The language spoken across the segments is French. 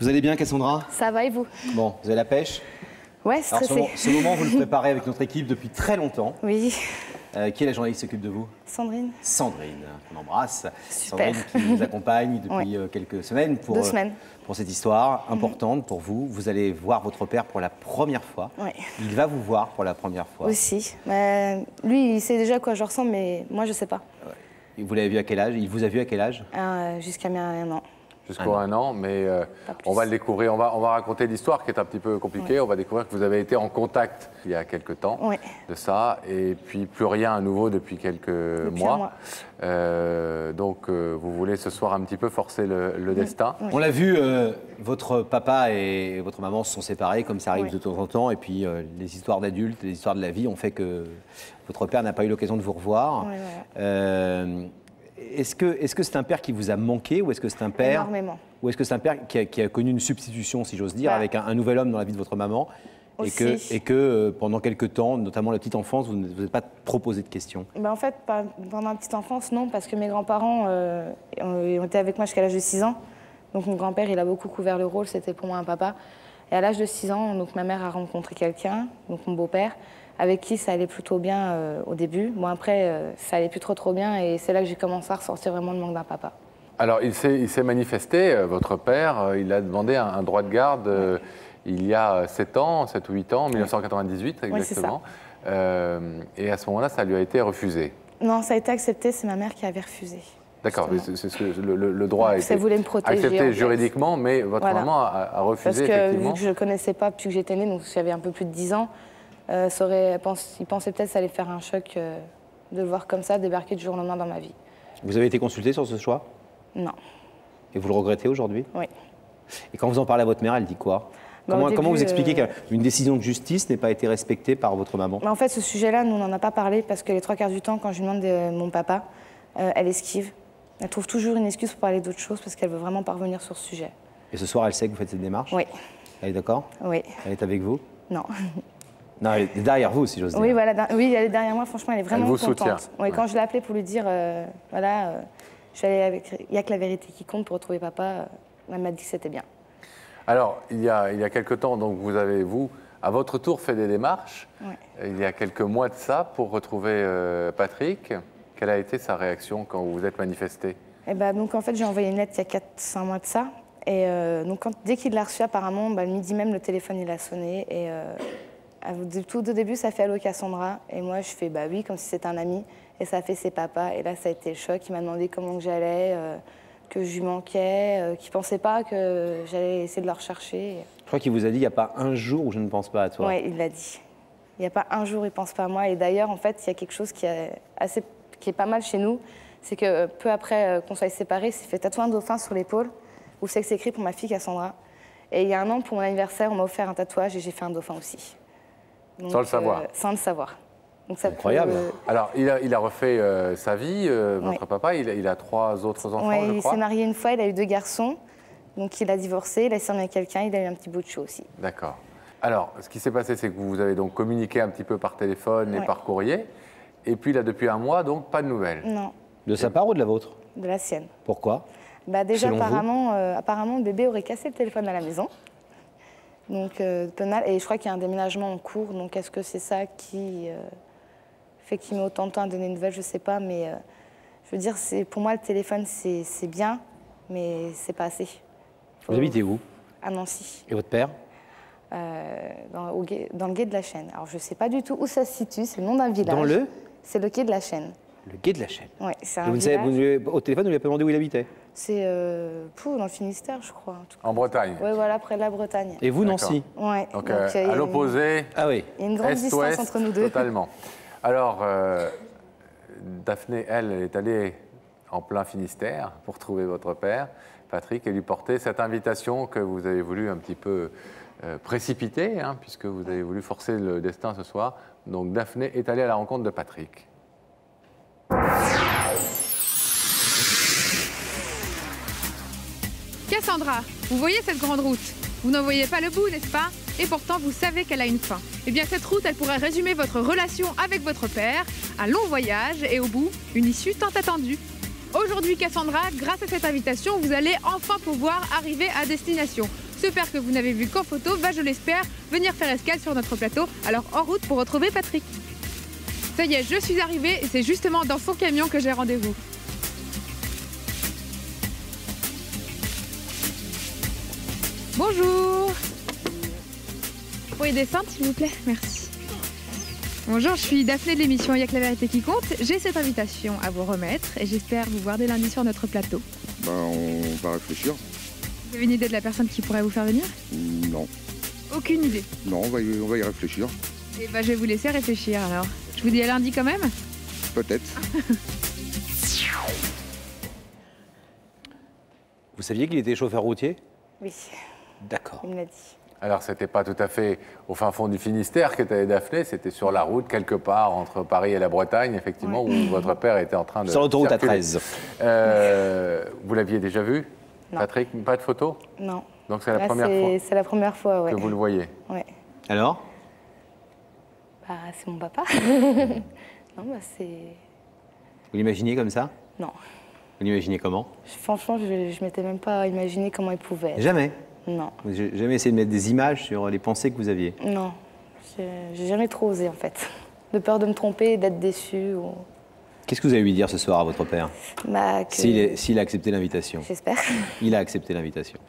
Vous allez bien, Cassandra? Ça va et vous? Bon, vous avez la pêche? Ouais, stressée. Alors, ce moment, vous le préparez avec notre équipe depuis très longtemps. Oui. Qui est la journaliste qui s'occupe de vous? Sandrine. Sandrine, qu'on embrasse. Super. Sandrine qui nous accompagne depuis quelques semaines pour, 2 semaines. Pour cette histoire importante pour vous. Vous allez voir votre père pour la première fois. Ouais. Il va vous voir pour la première fois. Aussi. Lui, il sait déjà à quoi je ressemble, mais moi, je sais pas. Et vous l'avez vu à quel âge? Il vous a vu à quel âge? Jusqu'à mes 1 an. Jusqu'au 1 an, mais on va le découvrir. On va raconter l'histoire qui est un petit peu compliquée. On va découvrir que vous avez été en contact il y a quelques temps de ça, et puis plus rien à nouveau depuis quelques mois. Donc vous voulez ce soir un petit peu forcer le destin. On l'a vu, votre papa et votre maman se sont séparés, comme ça arrive de temps en temps, et puis les histoires d'adultes, les histoires de la vie ont fait que votre père n'a pas eu l'occasion de vous revoir. Est-ce que c'est un père qui vous a manqué, ou est-ce que c'est un père, énormément. Ou est-ce que c'est un père qui a connu une substitution, si j'ose dire, avec un nouvel homme dans la vie de votre maman, et que pendant quelques temps, notamment la petite enfance, vous ne vous êtes pas trop posé de questions? En fait, pendant la petite enfance, non, parce que mes grands-parents ont été avec moi jusqu'à l'âge de 6 ans. Donc mon grand-père, il a beaucoup couvert le rôle, c'était pour moi un papa. Et à l'âge de 6 ans, donc, ma mère a rencontré quelqu'un, donc mon beau-père, avec qui ça allait plutôt bien au début. Bon, après, ça allait plus trop bien, et c'est là que j'ai commencé à ressortir vraiment le manque d'un papa. Alors, il s'est manifesté, votre père, il a demandé un droit de garde il y a 7 ans, 7 ou 8 ans, en 1998 exactement. Et à ce moment-là, ça lui a été refusé. Non, ça a été accepté, c'est ma mère qui avait refusé. D'accord, c'est ce que le droit a été accepté juridiquement, mais votre maman a refusé, effectivement. Parce que vu que je ne le connaissais pas depuis que j'étais née, donc j'avais un peu plus de 10 ans, il pensait peut-être que ça allait faire un choc de le voir comme ça, débarquer du jour au lendemain dans ma vie. Vous avez été consulté sur ce choix? Non. Et vous le regrettez aujourd'hui? Oui. Et quand vous en parlez à votre mère, elle dit quoi? Comment vous expliquez qu'une décision de justice n'ait pas été respectée par votre maman? En fait, ce sujet-là, nous, on n'en a pas parlé, parce que les 3 quarts du temps, quand je lui demande de mon papa, elle esquive. Elle trouve toujours une excuse pour parler d'autre chose, parce qu'elle veut vraiment pas revenir sur ce sujet. Et ce soir, elle sait que vous faites cette démarche? Oui. Elle est d'accord? Oui. Elle est avec vous? Non. Non, elle est derrière vous, si j'ose dire. Oui, voilà, oui, elle est derrière moi, franchement, elle est vraiment contente. Soutient. Oui, quand je l'ai appelée pour lui dire, je suis allée avec Il n'y a que la vérité qui compte pour retrouver papa, elle m'a dit que c'était bien. Alors, il y a quelques temps, donc vous avez, à votre tour, fait des démarches. Il y a quelques mois de ça, pour retrouver Patrick. Quelle a été sa réaction quand vous vous êtes manifesté? Donc, en fait, j'ai envoyé une lettre il y a 4-5 mois de ça. Et donc, dès qu'il l'a reçu, apparemment, le midi même, le téléphone, il a sonné. Et tout au début, ça fait « Allô, Cassandra ?» Et moi, je fais « oui », comme si c'était un ami. Et ça a fait « C'est papa ». Et là, ça a été le choc. Il m'a demandé comment j'allais, que je lui manquais, qu'il ne pensait pas que j'allais essayer de le rechercher. Je crois qu'il vous a dit « Il n'y a pas un jour où je ne pense pas à toi ». Oui, il l'a dit. Il n'y a pas un jour où il ne pense pas à moi. Et d'ailleurs, en fait, il y a quelque chose qui est pas mal chez nous. C'est que peu après qu'on soit séparés, il s'est fait tatouer un dauphin sur l'épaule, où c'est que c'est écrit pour ma fille Cassandra. Et il y a 1 an, pour mon anniversaire, on m'a offert un tatouage et j'ai fait un dauphin aussi. Donc, sans le savoir. Sans le savoir. Donc, ça incroyable. Alors, il a refait sa vie, votre papa. Il a 3 autres enfants, je crois. Il s'est marié 1 fois, il a eu 2 garçons. Donc, il a divorcé, il a s'est marié avec quelqu'un, il a eu un petit bout de chou aussi. D'accord. Alors, ce qui s'est passé, c'est que vous avez donc communiqué un petit peu par téléphone et par courrier. Et puis, là, depuis 1 mois, donc, pas de nouvelles. Non. De sa part ou de la vôtre? De la sienne. Pourquoi? Déjà, apparemment, le bébé aurait cassé le téléphone à la maison. Donc, penal. Et je crois qu'il y a un déménagement en cours. Donc, est-ce que c'est ça qui fait qu'il met autant de temps à donner une nouvelle? Je ne sais pas. Mais je veux dire, pour moi, le téléphone, c'est bien, mais c'est pas assez. Vous habitez où? À Nancy. Et votre père? Dans le quai de la Chaîne. Alors, je ne sais pas du tout où ça se situe. C'est le nom d'un village. Dans le? C'est le quai de la Chaîne. Le quai de la Chaîne. Oui, c'est un village. Au téléphone, vous lui avez pas demandé où il habitait? C'est dans le Finistère, je crois. En Bretagne? Oui, voilà, près de la Bretagne. Et vous, Nancy? Oui. Donc à l'opposé, il y a une grande distance entre nous deux. Totalement. Alors, Daphné, elle est allée en plein Finistère pour trouver votre père, Patrick, et lui porter cette invitation que vous avez voulu un petit peu précipiter, puisque vous avez voulu forcer le destin ce soir. Donc, Daphné est allée à la rencontre de Patrick. Cassandra, vous voyez cette grande route? Vous n'en voyez pas le bout, n'est-ce pas? Et pourtant, vous savez qu'elle a une fin. Eh bien, cette route, elle pourrait résumer votre relation avec votre père, un long voyage et au bout, une issue tant attendue. Aujourd'hui, Cassandra, grâce à cette invitation, vous allez enfin pouvoir arriver à destination. Ce père que vous n'avez vu qu'en photo va, je l'espère, venir faire escale sur notre plateau. Alors en route pour retrouver Patrick. Ça y est, je suis arrivée et c'est justement dans son camion que j'ai rendez-vous. Bonjour. Vous pourriez descendre s'il vous plaît? Merci. Bonjour, je suis Daphné de l'émission Y'a que la vérité qui compte. J'ai cette invitation à vous remettre et j'espère vous voir dès lundi sur notre plateau. Ben, on va réfléchir. Vous avez une idée de la personne qui pourrait vous faire venir? Non. Aucune idée. Non, on va y réfléchir. Et bah je vais vous laisser réfléchir alors. Je vous dis à lundi quand même? Peut-être. Vous saviez qu'il était chauffeur routier? Oui, D'accord. il me l'a dit. Alors, c'était pas tout à fait au fin fond du Finistère qu'était Daphné, c'était sur la route, quelque part, entre Paris et la Bretagne, effectivement, où votre père était en train de Sur l'autoroute circuler. A13. Vous l'aviez déjà vu, Non. Patrick? Pas de photo? Non. Donc, c'est la Là, première fois c'est la première fois, ouais. que vous le voyez. Ouais. Alors? Bah, c'est mon papa. Non, bah, c'est... Vous l'imaginez comme ça? Non. Vous l'imaginez comment? Franchement, je m'étais même pas imaginé comment il pouvait être. Jamais. Non. Vous n'avez jamais essayé de mettre des images sur les pensées que vous aviez? Non. J'ai jamais trop osé, en fait. De peur de me tromper, d'être déçue. Ou... Qu'est-ce que vous avez lui dire ce soir à votre père? Bah, que... S'il a accepté l'invitation. J'espère. Il a accepté l'invitation.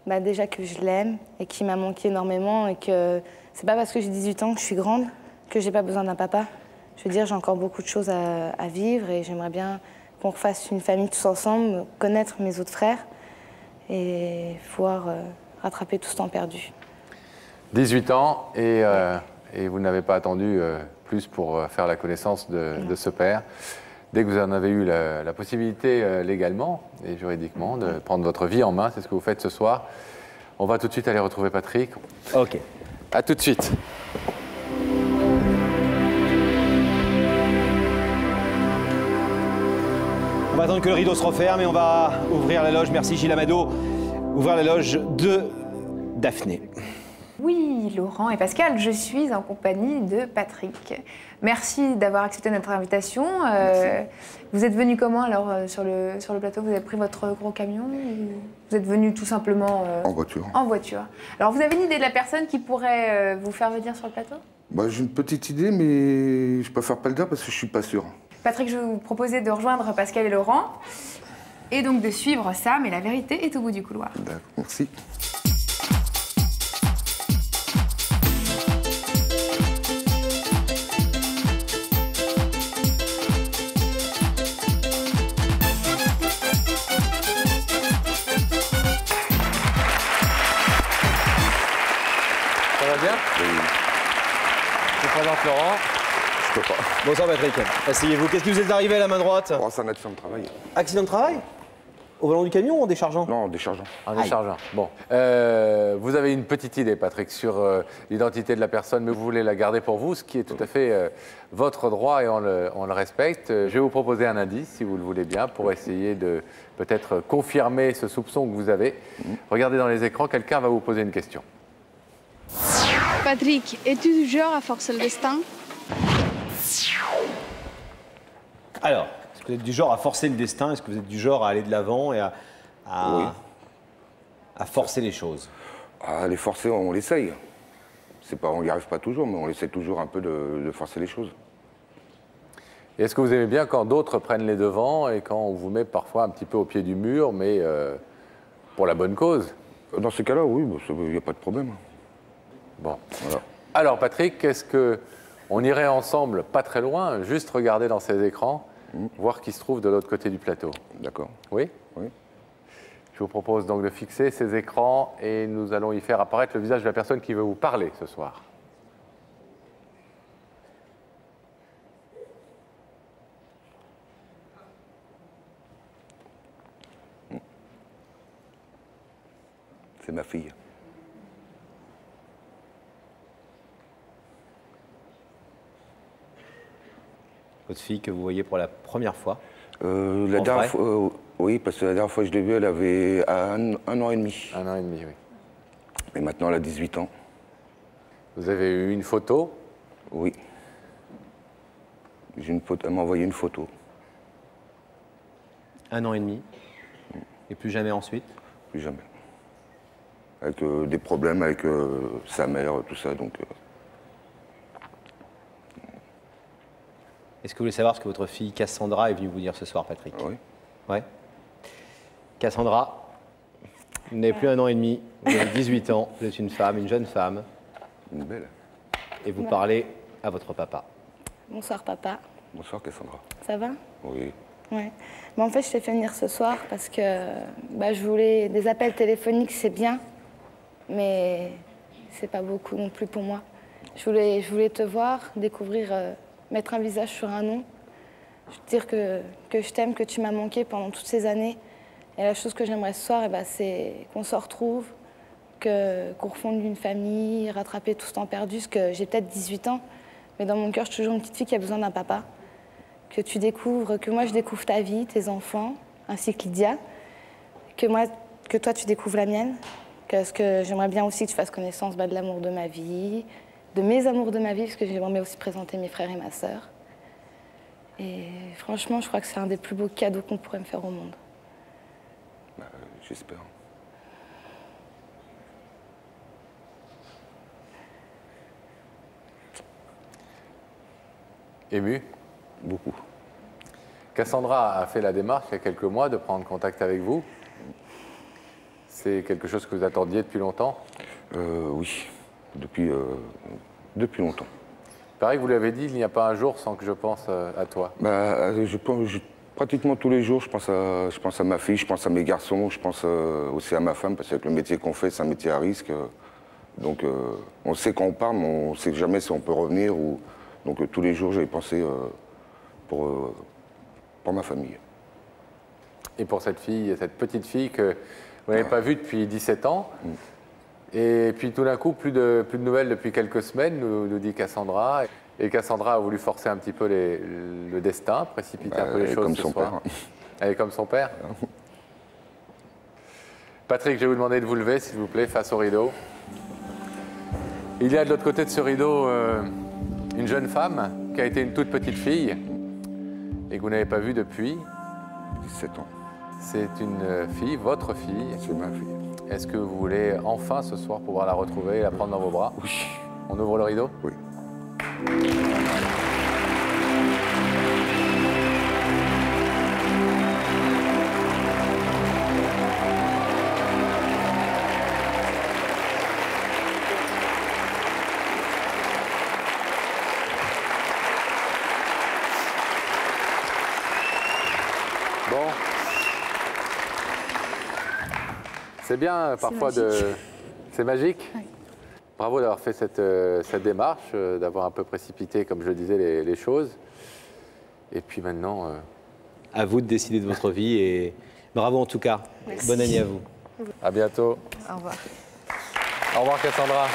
Bah, déjà que je l'aime et qu'il m'a manqué énormément et que c'est pas parce que j'ai 18 ans que je suis grande que j'ai pas besoin d'un papa. Je veux dire, j'ai encore beaucoup de choses à vivre et j'aimerais bien qu'on refasse une famille tous ensemble, connaître mes autres frères et pouvoir rattraper tout ce temps perdu. 18 ans et vous n'avez pas attendu plus pour faire la connaissance de ce père. Dès que vous en avez eu la possibilité légalement et juridiquement de prendre votre vie en main, c'est ce que vous faites ce soir. On va tout de suite aller retrouver Patrick. Ok. À tout de suite. On va attendre que le rideau se referme et on va ouvrir la loge. Merci Gilles Amado. Ouvrir la loge de Daphné. Oui, Laurent et Pascal, je suis en compagnie de Patrick. Merci d'avoir accepté notre invitation. Vous êtes venu comment alors sur le plateau? Vous avez pris votre gros camion ou vous êtes venu tout simplement En voiture. En voiture. Alors vous avez une idée de la personne qui pourrait vous faire venir sur le plateau? Bah, j'ai une petite idée, mais je préfère pas le dire parce que je suis pas sûr. Patrick, je vais vous proposer de rejoindre Pascal et Laurent et donc de suivre Sam et la vérité est au bout du couloir. D'accord, merci. Ça va bien? Je présente Laurent. Je peux pas. Bonsoir Patrick. Asseyez-vous. Qu'est-ce qui vous est arrivé à la main droite? Oh, c'est un accident de travail. Accident de travail? Au volant du camion ou en déchargeant? Non, en déchargeant. En déchargeant. Bon. Vous avez une petite idée, Patrick, sur l'identité de la personne, mais vous voulez la garder pour vous, ce qui est tout à fait votre droit et on le respecte. Je vais vous proposer un indice, si vous le voulez bien, pour essayer de peut-être confirmer ce soupçon que vous avez. Regardez dans les écrans, quelqu'un va vous poser une question. Patrick, es-tu du genre à forcer le destin? Alors, est-ce que vous êtes du genre à forcer le destin? Est-ce que vous êtes du genre à aller de l'avant et Oui. à forcer les choses? Ah, les forcer, on l'essaye. On n'y arrive pas toujours, mais on essaie toujours un peu de forcer les choses. Et est-ce que vous aimez bien quand d'autres prennent les devants et quand on vous met parfois un petit peu au pied du mur, mais pour la bonne cause? Dans ces cas-là, oui, il n'y a pas de problème. Bon. Voilà. Alors Patrick, est-ce qu'on irait ensemble, pas très loin, juste regarder dans ces écrans, voir qui se trouve de l'autre côté du plateau? D'accord. Oui? Oui. Je vous propose donc de fixer ces écrans et nous allons y faire apparaître le visage de la personne qui veut vous parler ce soir. C'est ma fille. Votre fille que vous voyez pour la première fois? La En dernière vrai fois, oui, parce que la dernière fois que je l'ai vue, elle avait un an et demi. 1 an et demi, oui. Et maintenant, elle a 18 ans. Vous avez eu une photo? Oui. Elle m'a envoyé une photo. 1 an et demi. Et plus jamais ensuite? Plus jamais. avec des problèmes avec sa mère, tout ça. Donc, Est-ce que vous voulez savoir ce que votre fille Cassandra est venue vous dire ce soir, Patrick? oui. Ouais. Cassandra, vous n'avez plus 1 an et demi, vous avez 18 ans, vous êtes une femme, une jeune femme, Une belle. et vous parlez à votre papa. Bonsoir papa, Bonsoir Cassandra. ça va? Oui. Ouais. Mais en fait, je t'ai fait venir ce soir parce que je voulais des appels téléphoniques, c'est bien, mais c'est pas beaucoup non plus pour moi. Je voulais te voir, découvrir, mettre un visage sur un nom, dire que je t'aime, que tu m'as manqué pendant toutes ces années. Et la chose que j'aimerais ce soir, c'est qu'on se retrouve, qu'on refonde une famille, rattraper tout ce temps perdu, parce que j'ai peut-être 18 ans, mais dans mon cœur, je suis toujours une petite fille qui a besoin d'un papa. Que tu découvres, que moi je découvre ta vie, tes enfants, ainsi que Lydia, que toi tu découvres la mienne, parce que j'aimerais bien aussi que tu fasses connaissance de l'amour de ma vie, de mes amours de ma vie, parce que j'aimerais aussi présenter mes frères et ma sœur. Et franchement, je crois que c'est un des plus beaux cadeaux qu'on pourrait me faire au monde. J'espère. Ému? Beaucoup. Cassandra a fait la démarche il y a quelques mois de prendre contact avec vous. C'est quelque chose que vous attendiez depuis longtemps? Oui, depuis longtemps. Il paraît que vous l'avez dit, il n'y a pas un jour sans que je pense à toi. Pratiquement tous les jours, je pense à ma fille, je pense à mes garçons, je pense aussi à ma femme, parce que le métier qu'on fait, c'est un métier à risque. Donc on sait quand on part, mais on ne sait jamais si on peut revenir. Donc tous les jours, j'avais pensé pour ma famille. Et pour cette fille, cette petite fille que vous n'avez pas vue depuis 17 ans. Et puis tout d'un coup, plus de nouvelles depuis quelques semaines, nous dit Cassandra. Et Cassandra a voulu forcer un petit peu le destin, précipiter un peu les choses comme ce son soir. père. Elle est comme son père. Patrick, je vais vous demander de vous lever, s'il vous plaît, face au rideau. Il y a de l'autre côté de ce rideau une jeune femme qui a été une toute petite fille et que vous n'avez pas vue depuis 17 ans. C'est une fille, votre fille. C'est ma fille. Est-ce que vous voulez enfin ce soir pouvoir la retrouver et la prendre dans vos bras? Oui. On ouvre le rideau? Oui. Bon. C'est bien parfois de... C'est magique? Oui. Bravo d'avoir fait cette démarche, d'avoir un peu précipité, comme je le disais, les choses. Et puis maintenant... À vous de décider de votre vie et bravo en tout cas. Merci. Bonne année à vous. À bientôt. Au revoir. Au revoir Cassandra.